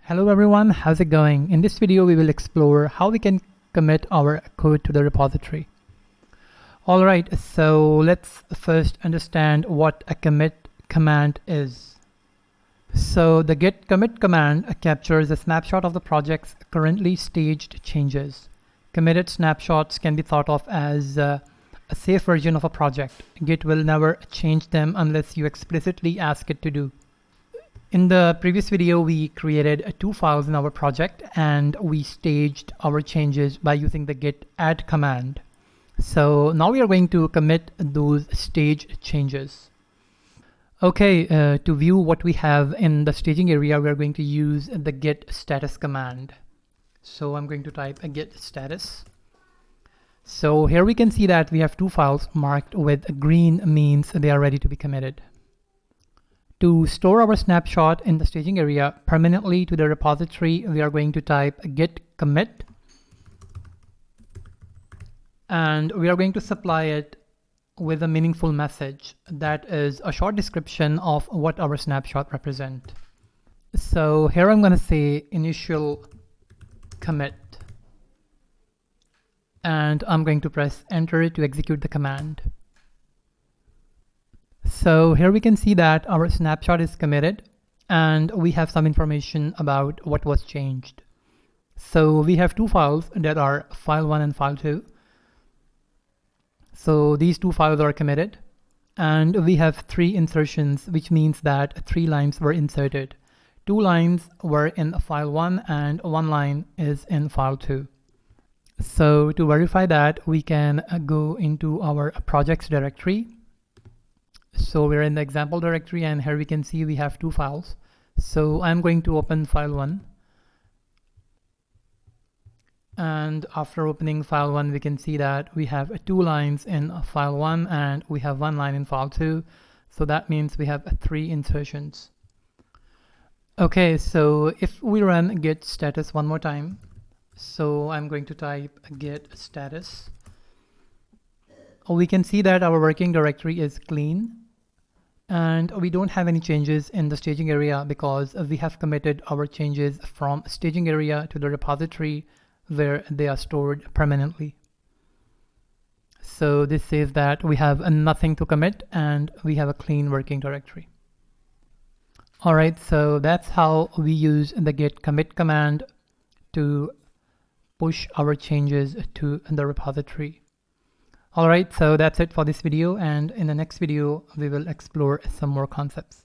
Hello everyone, how's it going? In this video we will explore how we can commit our code to the repository. Alright, so let's first understand what a commit command is. So the Git Commit command captures a snapshot of the project's currently staged changes. Committed snapshots can be thought of as a safe version of a project. Git will never change them unless you explicitly ask it to do. In the previous video, we created two files in our project and we staged our changes by using the git add command. So now we are going to commit those staged changes. Okay, to view what we have in the staging area, we are going to use the git status command. So I'm going to type a git status. So here we can see that we have two files marked with green, means they are ready to be committed. To store our snapshot in the staging area permanently to the repository, we are going to type git commit, and we are going to supply it with a meaningful message that is a short description of what our snapshot represents. So here I'm going to say initial commit, and I'm going to press enter to execute the command. So here we can see that our snapshot is committed and we have some information about what was changed. So we have two files that are file1 and file2. So these two files are committed and we have three insertions, which means that 3 lines were inserted. 2 lines were in file1 and 1 line is in file2. So to verify that, we can go into our projects directory. So we're in the example directory and here we can see we have 2 files. So I'm going to open file1. And after opening file1, we can see that we have 2 lines in file1 and we have 1 line in file2. So that means we have 3 insertions. Okay, so if we run git status one more time, so I'm going to type git status. We can see that our working directory is clean and we don't have any changes in the staging area because we have committed our changes from staging area to the repository where they are stored permanently. So this says that we have nothing to commit and we have a clean working directory. Alright, so that's how we use the git commit command to push our changes to the repository. Alright, so that's it for this video, and in the next video we will explore some more concepts.